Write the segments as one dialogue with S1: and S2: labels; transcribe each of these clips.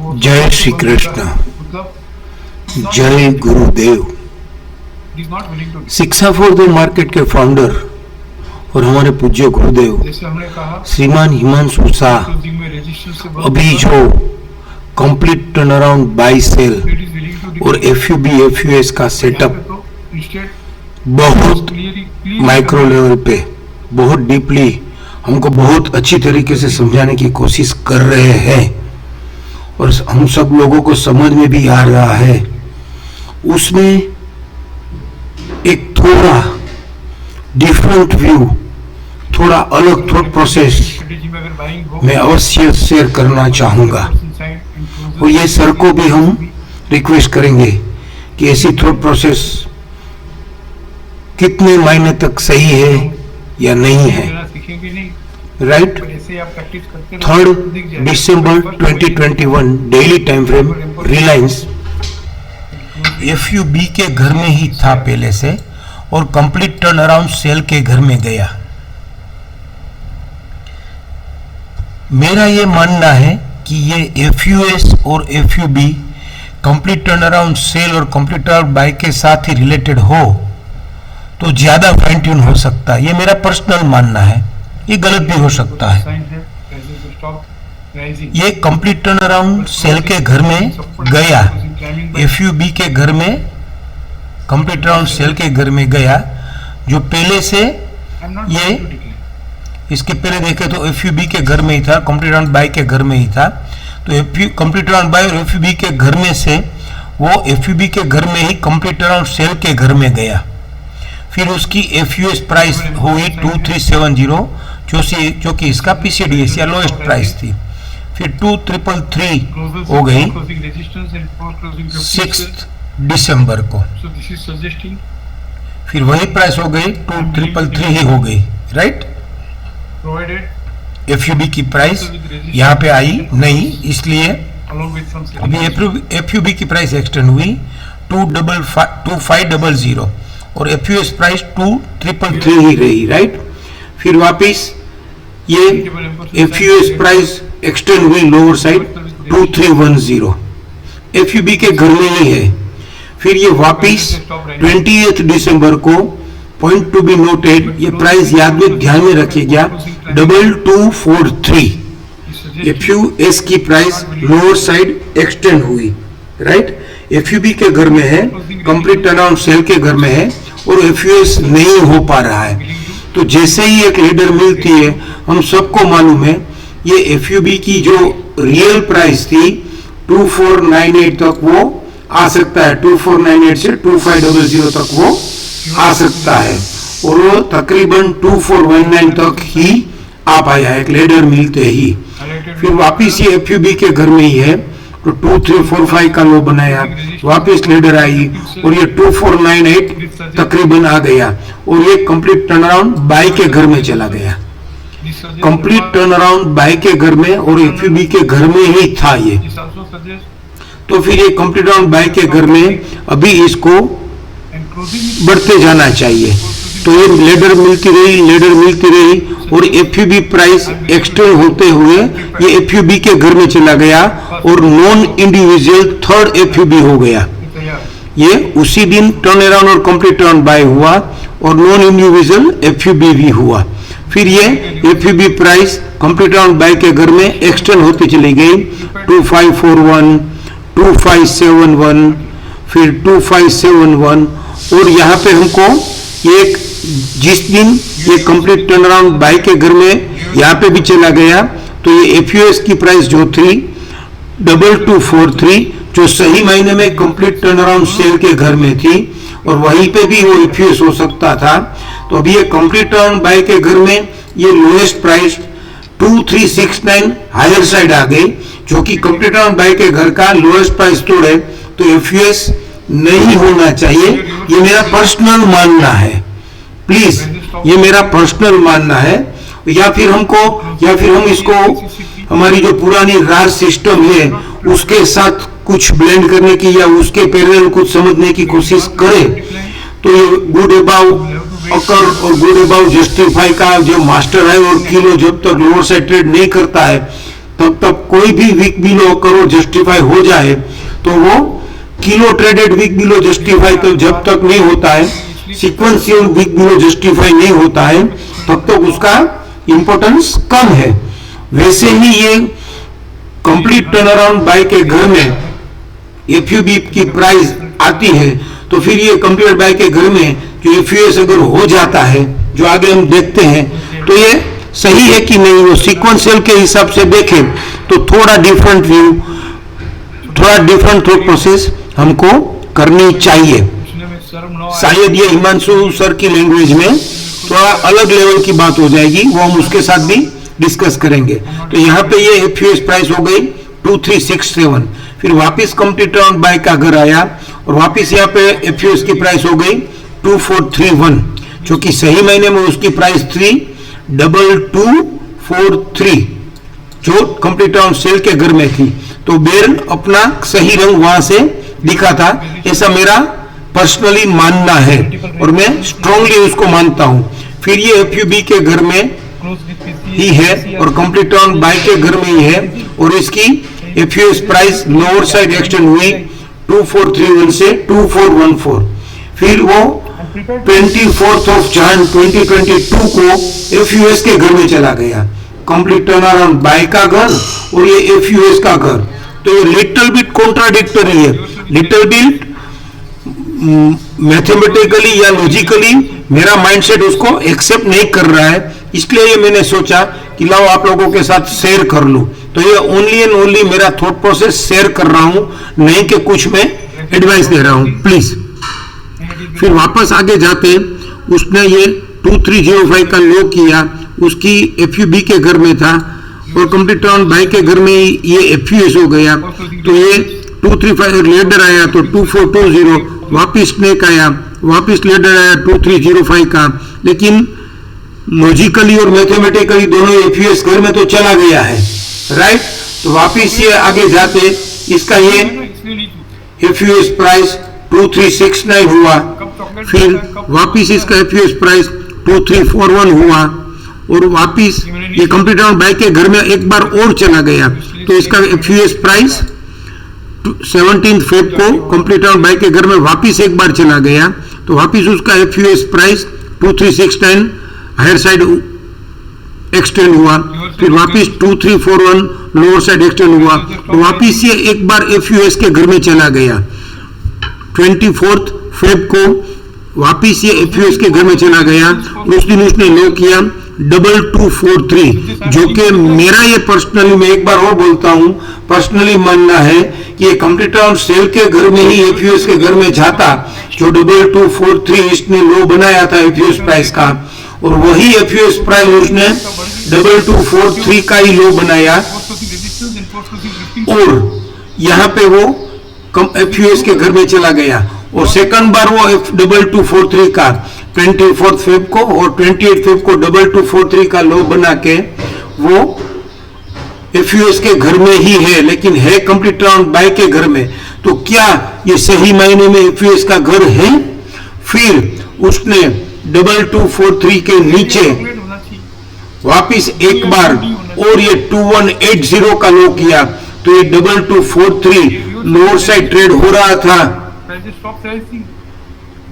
S1: जय श्री कृष्ण, जय गुरुदेव। शिक्षा फॉर द मार्केट के फाउंडर और हमारे पूज्य गुरुदेव श्रीमान हिमांशु शाह अभी जो complete turn around buy sell और एफयूबी एफयूएस का सेटअप बहुत माइक्रो लेवल पे बहुत डीपली हमको बहुत अच्छी तरीके से समझाने की कोशिश कर रहे हैं और हम सब लोगों को समझ में भी आ रहा है। उसमें एक थोड़ा डिफरेंट व्यू, थोड़ा अलग थॉट प्रोसेस मैं अवश्य शेयर करना चाहूँगा और ये सर को भी हम रिक्वेस्ट करेंगे कि ऐसी थॉट प्रोसेस कितने महीने तक सही है या नहीं है। राइट, 3 दिसंबर 2021 डेली टाइम फ्रेम रिलायंस एफयूबी के घर में ही था पहले से और कंप्लीट टर्न अराउंड सेल के घर में गया। मेरा ये मानना है कि ये एफयूएस और एफयूबी कंप्लीट टर्न अराउंड सेल और कंप्लीट टर्न अराउंड बाय के साथ ही रिलेटेड हो तो ज्यादा फाइन ट्यून हो सकता है। ये मेरा पर्सनल मानना है, ये गलत भी हो सकता है। ये कंप्लीट टर्न अराउंड सेल के घर में गया, एफयूबी के घर में कंप्लीट टर्न अराउंड सेल के घर में गया जो पहले से ये इसके पहले देखे तो एफयूबी के घर में ही था, कंप्लीट अराउंड बाय के घर में ही था। तो कंप्लीट अराउंड बाय और एफयूबी के घर में से वो एफयूबी के घर में ही कंप्लीट अराउंड सेल के घर में गया। फिर उसकी एफयूएस प्राइस हुई 2370 जो कि इसका पीसीडीएस या लोएस्ट प्राइस थी। फिर 2333 हो गई 6 दिसंबर को, फिर वही प्राइस हो गई 2333 ही हो गई। राइट, एफयूबी की प्राइस यहाँ पे आई नहीं, इसलिए अभी एफयूबी की प्राइस एक्सटेंड हुई 2500 और एफयूएस प्राइस 2333 ही रही। राइट, फिर वापिस ये एफयूएस प्राइस एक्सटेंड हुई लोअर साइड 2310, एफयूबी के घर में ही है। फिर ये वापिस 28 दिसंबर को पॉइंट टू बी नोटेड, ये प्राइस याद में ध्यान में रखिएगा 2243 एफयूएस की प्राइस लोअर साइड एक्सटेंड हुई। राइट, एफयूबी के घर में है, कंप्लीट टर्न अराउंड सेल के घर में है और एफयूएस नहीं हो पा रहा है। तो जैसे ही एक लीडर मिलती है, हम सबको मालूम है ये एफयूबी की जो रियल प्राइस थी 2498 तक वो आ सकता है, 2498 से 2500 तक वो आ सकता है और वो तकरीबन 2419 तक ही आ पाया एक लीडर मिलते ही। फिर वापिस ये एफयूबी के घर में ही है तो 2345 का लो बनाया, वापस लीडर आई और ये 2498 तकरीबन आ गया और ये कंप्लीट टर्न अराउंड बाय के घर में चला गया। कंप्लीट टर्न अराउंड बाय के घर में और एफयूबी के घर में ही था ये। तो फिर ये कंप्लीट अराउंड बाय के घर में अभी इसको बढ़ते जाना चाहिए। तो ये लीडर मिलती रही और एफयूबी प्राइस एक्सटेंड होते हुए ये एफयूबी के घर में चला गया और नॉन इंडिविजुअल थर्ड एफयूबी हो गया। ये उसी दिन टर्न अराउंड और कंप्लीट टर्न बाय हुआ और नॉन इंडिविजुअल एफयूबी भी हुआ। फिर ये एफयूबी प्राइस कंप्लीट अराउंड बाय के घर में एक्सटेंड होती चली गई 2541, 2571, फिर 2571 और यहाँ पे हमको एक जिस दिन ये कंप्लीट टर्न अराउंड बाय के घर में यहाँ पे भी चला गया तो ये एफयूएस की प्राइस जो थी 2243 जो सही मायने में कंप्लीट टर्न अराउंड सेल के घर में थी और वहीं पे भी वो एफयूएस हो सकता था। तो अभी ये कंप्लीट टर्न बाय के घर में ये लोएस्ट प्राइस 2369 हायर साइड आ गई जो कि कंप्लीट टर्न बाय के घर का लोएस्ट प्राइस तोड़े तो एफयूएस नहीं होना चाहिए। ये मेरा पर्सनल मानना है, प्लीज ये मेरा पर्सनल मानना है। या फिर हम इसको हमारी जो पुरानी रार सिस्टम है उसके साथ कुछ ब्लेंड करने की या उसके पैरेलल कुछ समझने की कोशिश करें तो ये गुड अबाउ अकर और गुड अबाउ जस्टिफाई का जो मास्टर है और किलो जब तक लोअर साइड ट्रेड नहीं करता है तब तक कोई भी वीक बिलो करो जस्टिफाई हो जाए तो वो kilo traded weak below justify तो जब तक नहीं होता है, सीक्वेंशियल वीक बिलो जस्टिफाई नहीं होता है, तब तक उसका इंपॉर्टेंस कम है। वैसे ही ये कंप्लीट टर्न अराउंड बाय के घर में एफयूबी की प्राइस आती है तो फिर ये कंप्लीट बाय के घर में जो एफयूएस अगर हो जाता है, जो आगे हम देखते हैं, तो ये सही है कि नहीं, वो सीक्वेंशियल के हिसाब से देखें तो थोड़ा डिफरेंट व्यू, थोड़ा डिफरेंट थॉट प्रोसेस हमको करनी चाहिए। शायद ये हिमांशु सर की लैंग्वेज में थोड़ा अलग लेवल की बात हो जाएगी, वो हम उसके साथ भी डिस्कस करेंगे। तो यहाँ पे ये एफयूएस प्राइस हो गई 2367, फिर वापस कंप्लीट टर्न बाय का घर आया और वापस यहाँ पे एफयूएस की प्राइस हो गई 2431, जो कि सही महीने में उसकी प्राइस 32243 जो कंप्लीट टर्न सेल के घर में थी। तो बेर अपना सही रंग वहां से दिखा था, ऐसा मेरा पर्सनली मानना है और मैं स्ट्रांगली उसको मानता हूं। फिर ये एफयूबी के घर में ही है और कंप्लीट टर्न बाय के घर में ही है और इसकी एफयूएस प्राइस लोअर साइड एक्सटेंड हुई 2431 से 2414। फिर वो 24th ऑफ Jan 2022 को एफयूएस के घर में चला गया, कंप्लीट टर्न अराउंड बाय का घर और ये एफयूएस का घर। तो ये लिटिल बिट कॉन्ट्राडिक्टरी है, लिटिल बिट मैथमेटिकली या लॉजिकली मेरा माइंडसेट उसको एक्सेप्ट नहीं कर रहा है, इसलिए ये मैंने सोचा कि लाओ आप लोगों के साथ शेयर कर लूं। तो ये ओनली एंड ओनली मेरा थॉट प्रोसेस शेयर कर रहा हूं, नहीं कि कुछ मैं एडवाइस दे रहा हूं, प्लीज। फिर वापस आगे जाते उसने ये 2305 का लो किया, उसकी एफयूबी के घर में था और कंप्लीट टर्न बाय के घर में ये एफयूएस हो गया। तो ये 235 लेडर आया तो 2420, वापिस स्नेक आया, वापिस लेडर आया 2305 का, लेकिन लॉजिकली और मैथमेटिकली दोनों एफयूएस घर में तो चला गया है, राइट। तो वापिस ये आगे जाते इसका ये एफयूएस प्राइस 2369 हुआ, फिर वापिस इसका एफयूएस प्राइस 2341 हुआ और वापिस ये कंप्लीट टर्न बाय के घर में एक बार और चला गया। तो इसका एफयूएस प्राइस 17 फेब को कंप्लीट टर्न बाय के घर में वापिस एक बार चला गया, तो वापिस उसका एफयूएस प्राइस 2369 हायर साइड एक्सटेंड हुआ, फिर वापिस 2341 लोअर साइड एक्सटेंड हुआ, तो वापिस ये एक बार एफयूएस के घर में चला गया। 24th फेब को वापिस ये एफयूएस के घर में चला गया, उस दिन उसने लो किया 2243, जो कि मेरा ये पर्सनली, मैं एक बार और बोलता हूं, पर्सनली मानना है कि ये कंप्लीट टर्न सेल के घर में ही एफयूएस के घर में जाता, जो 2243 इसने लो बनाया था एफयूएस प्राइस का, और वही एफयूएस प्राइस उसने 2243 का ही लो बनाया और यहाँ पे वो एफयूएस के घर में चला गया और सेकंड बार वो 2243 का 24th फेब को और 28 फेब को 2243 का लो बना के वो एफयूएस के घर में ही है, लेकिन है कंप्लीट टर्न बाय के घर में। तो क्या ये सही मायने में एफयूएस का घर है? फिर उसने 2243 के नीचे वापिस एक बार और ये 2180 का लो किया, तो ये 2243 लोअर साइड ट्रेड हो रहा था,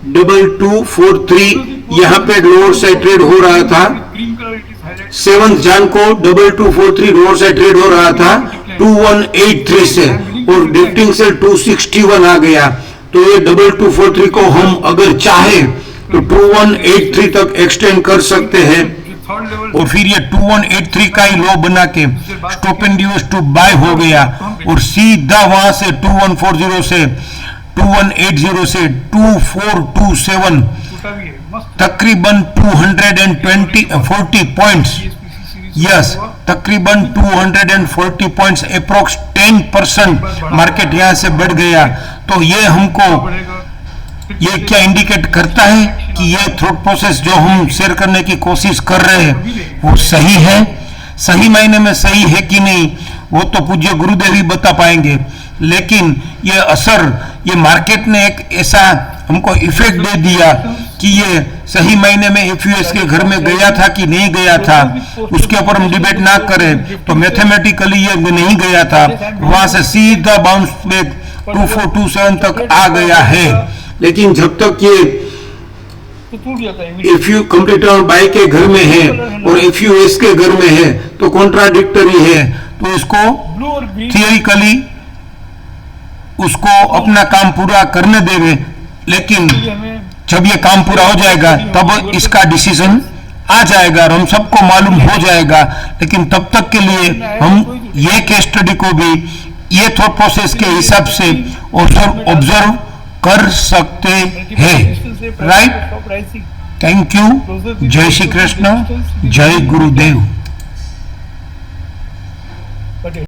S1: 2243 यहाँ पे लोअर साइड ट्रेड हो रहा था, 7 जन को 2243 लोअर साइड ट्रेड हो रहा था 2183 से और ड्रिफ्टिंग से 261 आ गया। तो ये 2243 को हम अगर चाहे तो 2183 तक एक्सटेंड कर सकते हैं और फिर ये 2183 का ही लो बना के stop and use to bye हो गया और सीधा वहां से 2140 से 2180 से 2427 तकरीबन 240 पॉइंट्स, यस तकरीबन 240 पॉइंट्स, अप्रोक्स 10% मार्केट यहां से बढ़ गया। तो ये हमको ये क्या इंडिकेट करता है कि ये थॉट प्रोसेस जो हम शेयर करने की कोशिश कर रहे हैं वो सही है, सही मायने में सही है कि नहीं वो तो पूज्य गुरुदेव ही बता पाएंगे, लेकिन ये असर, ये मार्केट ने एक ऐसा हमको इफेक्ट दे दिया कि ये सही मायने में एफयूएस के घर में गया था कि नहीं गया था, उसके ऊपर हम डिबेट ना करें तो मैथमेटिकली ये नहीं गया था, वहां से सीधा बाउंस बैक 2427 तक आ गया है। लेकिन जब तक ये एफयू कंप्लीट बाय के घर में है और एफयूएस के घर में है तो कॉन्ट्राडिक्टरी है, तो इसको थियोरिकली उसको अपना काम पूरा करने देवे, लेकिन जब ये काम पूरा हो जाएगा तब इसका डिसीजन आ जाएगा और हम सबको मालूम हो जाएगा। लेकिन तब तक के लिए हम ये केस स्टडी को भी ये थॉट प्रोसेस के हिसाब से ऑब्जर्व कर सकते हैं, राइट। Thank you. जय श्री कृष्ण, जय गुरुदेव।